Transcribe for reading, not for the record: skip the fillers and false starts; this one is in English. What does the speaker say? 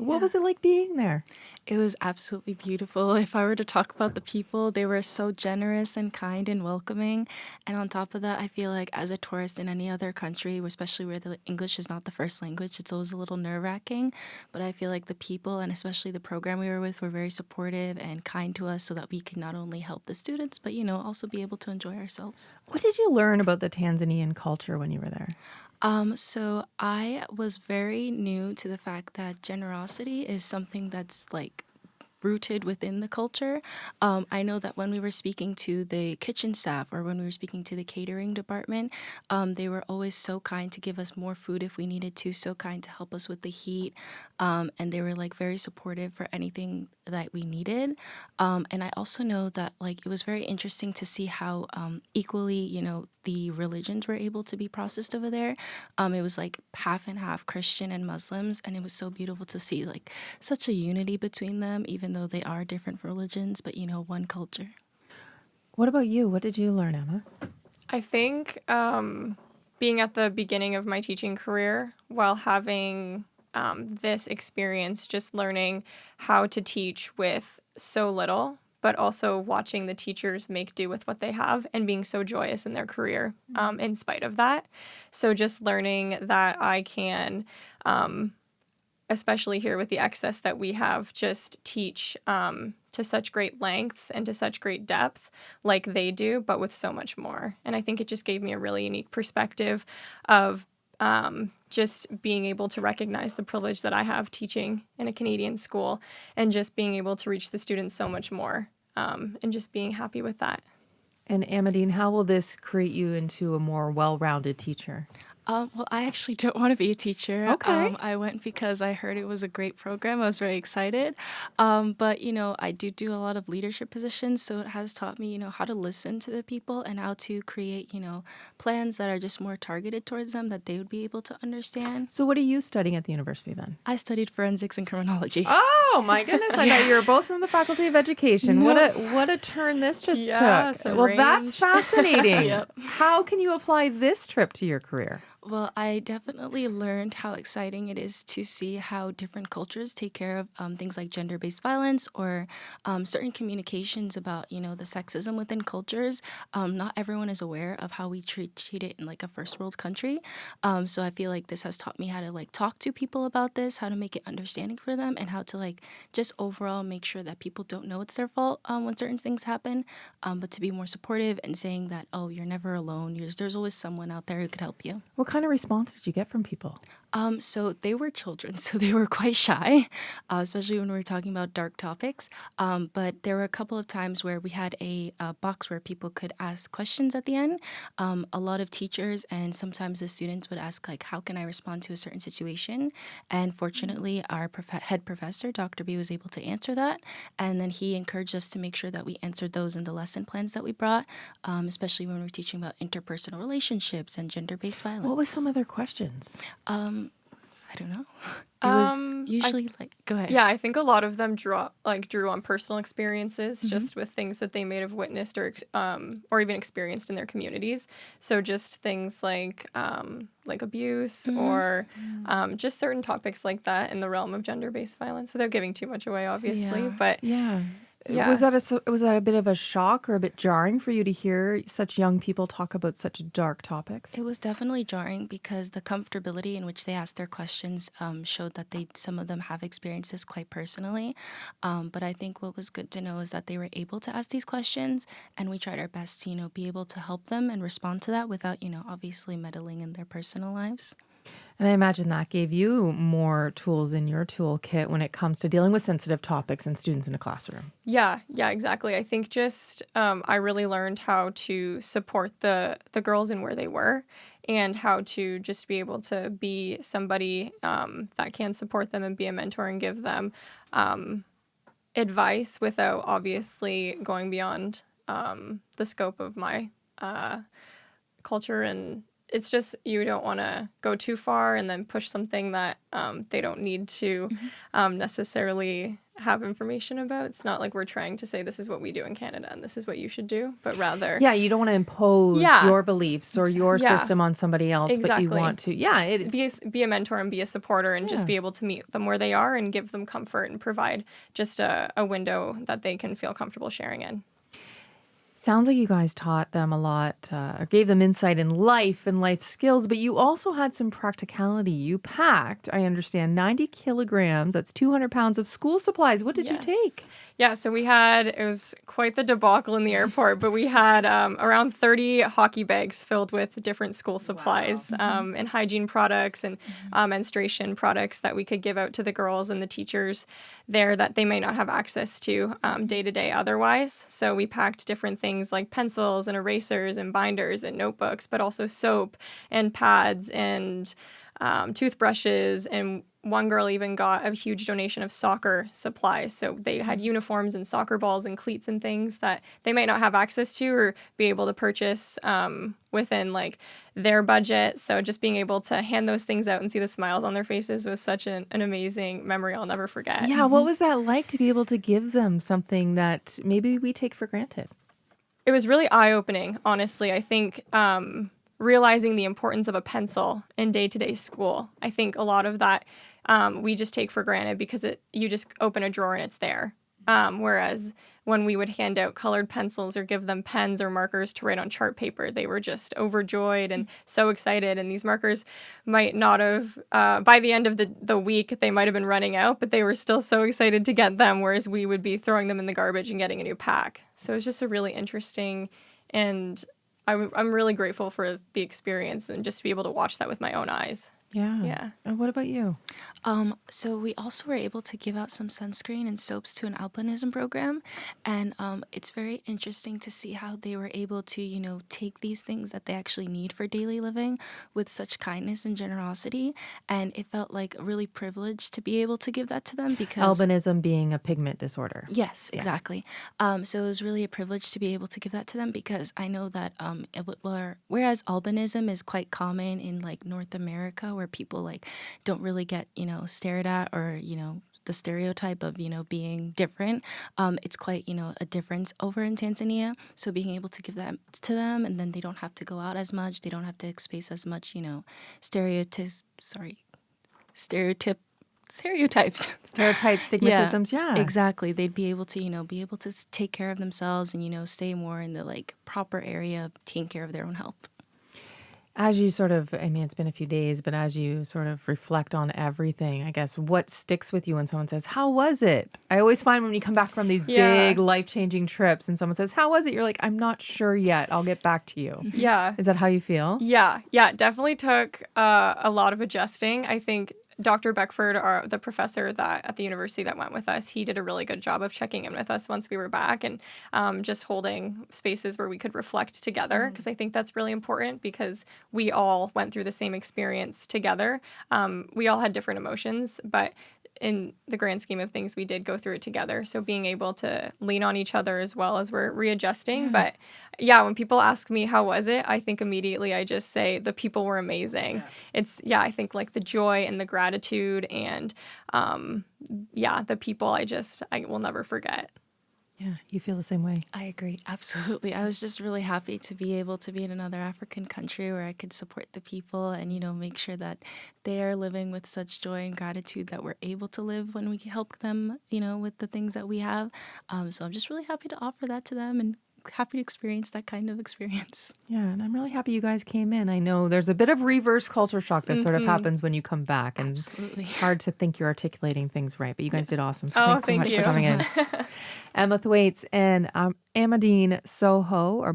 What was it like being there? It was absolutely beautiful. If I were to talk about the people, they were so generous and kind and welcoming. And on top of that, I feel like as a tourist in any other country, especially where the English is not the first language, it's always a little nerve-wracking. But I feel like the people and especially the program we were with were very supportive and kind to us so that we could not only help the students, but, also be able to enjoy ourselves. What did you learn about the Tanzanian culture when you were there? So I was very new to the fact that generosity is something that's like rooted within the culture. I know that when we were speaking to the kitchen staff or when we were speaking to the catering department, they were always so kind to give us more food if we needed to, so kind to help us with the heat, and they were like very supportive for anything that we needed. And I also know that like it was very interesting to see how equally, the religions were able to be processed over there. It was like half and half Christian and Muslims, and it was so beautiful to see like such a unity between them, even though they are different religions, but one culture. What about you? What did you learn, Emma? I think being at the beginning of my teaching career while having this experience, just learning how to teach with so little, but also watching the teachers make do with what they have and being so joyous in their career in spite of that. So just learning that I can, especially here with the excess that we have, just teach to such great lengths and to such great depth like they do, but with so much more. And I think it just gave me a really unique perspective of just being able to recognize the privilege that I have teaching in a Canadian school and just being able to reach the students so much more and just being happy with that. And Amandine, how will this create you into a more well-rounded teacher? Well, I actually don't want to be a teacher. Okay. I went because I heard it was a great program. I was very excited. But, I do a lot of leadership positions, so it has taught me, how to listen to the people and how to create, plans that are just more targeted towards them that they would be able to understand. So what are you studying at the university then? I studied forensics and criminology. Oh my goodness! I thought you were both from the Faculty of Education. No. What a turn this just Yeah, took. some Well, range. that's fascinating. Yep. How can you apply this trip to your career? Well, I definitely learned how exciting it is to see how different cultures take care of things like gender-based violence or certain communications about, the sexism within cultures. Not everyone is aware of how we treat it in like a first world country. So I feel like this has taught me how to like talk to people about this, how to make it understanding for them, and how to like just overall make sure that people don't know it's their fault when certain things happen, but to be more supportive and saying that, oh, you're never alone. There's always someone out there who could help you. What kind of response did you get from people? So they were children, so they were quite shy, especially when we were talking about dark topics. But there were a couple of times where we had a box where people could ask questions at the end. A lot of teachers and sometimes the students would ask, like, how can I respond to a certain situation? And fortunately, our head professor, Dr. B, was able to answer that. And then he encouraged us to make sure that we answered those in the lesson plans that we brought, especially when we were teaching about interpersonal relationships and gender-based violence. What was some of their questions? I don't know. It was usually go ahead. Yeah, I think a lot of them drew on personal experiences, just with things that they may have witnessed or even experienced in their communities. So just things like abuse or just certain topics like that in the realm of gender-based violence, without giving too much away, obviously. Yeah. But Yeah. Yeah. Was that a bit of a shock or a bit jarring for you to hear such young people talk about such dark topics? It was definitely jarring because the comfortability in which they asked their questions showed that some of them have experienced this quite personally. But I think what was good to know is that they were able to ask these questions, and we tried our best to, be able to help them and respond to that without, obviously meddling in their personal lives. And I imagine that gave you more tools in your toolkit when it comes to dealing with sensitive topics and students in a classroom. Yeah, exactly. I think just I really learned how to support the girls in where they were and how to just be able to be somebody that can support them and be a mentor and give them advice without obviously going beyond the scope of my culture. And it's just you don't want to go too far and then push something that they don't need to necessarily have information about. It's not like we're trying to say this is what we do in Canada and this is what you should do, but rather Yeah, you don't want to impose Yeah. your beliefs or your Yeah. system on somebody else, but you Exactly. want to, yeah, it's, be a mentor and be a supporter and just Yeah. be able to meet them where they are and give them comfort and provide just a window that they can feel comfortable sharing in. sounds like you guys taught them a lot, or gave them insight in life and life skills, but you also had some practicality. You packed, I understand, 90 kilograms, that's 200 pounds of school supplies. What did you Yes. take? Yeah, so it was quite the debacle in the airport, but we had around 30 hockey bags filled with different school supplies and hygiene products and menstruation products that we could give out to the girls and the teachers there that they may not have access to day to day otherwise. So we packed different things like pencils and erasers and binders and notebooks, but also soap and pads and toothbrushes, and one girl even got a huge donation of soccer supplies. So they had uniforms and soccer balls and cleats and things that they might not have access to or be able to purchase within like their budget. So just being able to hand those things out and see the smiles on their faces was such an amazing memory I'll never forget. Yeah, what was that like to be able to give them something that maybe we take for granted? It was really eye-opening, honestly. I think realizing the importance of a pencil in day-to-day school. I think a lot of that we just take for granted because you just open a drawer and it's there. Whereas when we would hand out colored pencils or give them pens or markers to write on chart paper, they were just overjoyed and so excited. And these markers might not have, by the end of the week, they might have been running out, but they were still so excited to get them, whereas we would be throwing them in the garbage and getting a new pack. So it was just a really interesting, and I'm really grateful for the experience and just to be able to watch that with my own eyes. Yeah. Yeah. And what about you? So we also were able to give out some sunscreen and soaps to an albinism program, and it's very interesting to see how they were able to, take these things that they actually need for daily living with such kindness and generosity, and it felt like really privileged to be able to give that to them because Albinism being a pigment disorder. Yes, exactly. So it was really a privilege to be able to give that to them because I know that whereas albinism is quite common in like North America where people like don't really get, stared at or, the stereotype of, being different. It's quite, a difference over in Tanzania. So being able to give that to them and then they don't have to go out as much. They don't have to face as much, stereotypes, stigmatisms, yeah. Exactly. They'd be able to, take care of themselves and, stay more in the like proper area of taking care of their own health. As you sort of, it's been a few days, but as you sort of reflect on everything, I guess, what sticks with you when someone says, how was it? I always find when you come back from these big life-changing trips and someone says, how was it? You're like, I'm not sure yet. I'll get back to you. Yeah. Is that how you feel? Yeah. It definitely took a lot of adjusting. I think Dr. Beckford, the professor at the university that went with us, he did a really good job of checking in with us once we were back and just holding spaces where we could reflect together, because I think that's really important because we all went through the same experience together. We all had different emotions, but in the grand scheme of things, we did go through it together. So being able to lean on each other as well as we're readjusting. Yeah. But yeah, when people ask me, how was it? I think immediately I just say the people were amazing. Yeah. I think like the joy and the gratitude and the people I will never forget. Yeah, you feel the same way. I agree. Absolutely. I was just really happy to be able to be in another African country where I could support the people and, make sure that they are living with such joy and gratitude that we're able to live when we help them, with the things that we have. So I'm just really happy to offer that to them and happy to experience that kind of experience. Yeah, and I'm really happy you guys came in. I know there's a bit of reverse culture shock that sort of happens when you come back, and Absolutely. it's hard to think you're articulating things right, but you guys did awesome. So thanks so thank much you for coming in. Emma Thwaites and Amandine Soho are both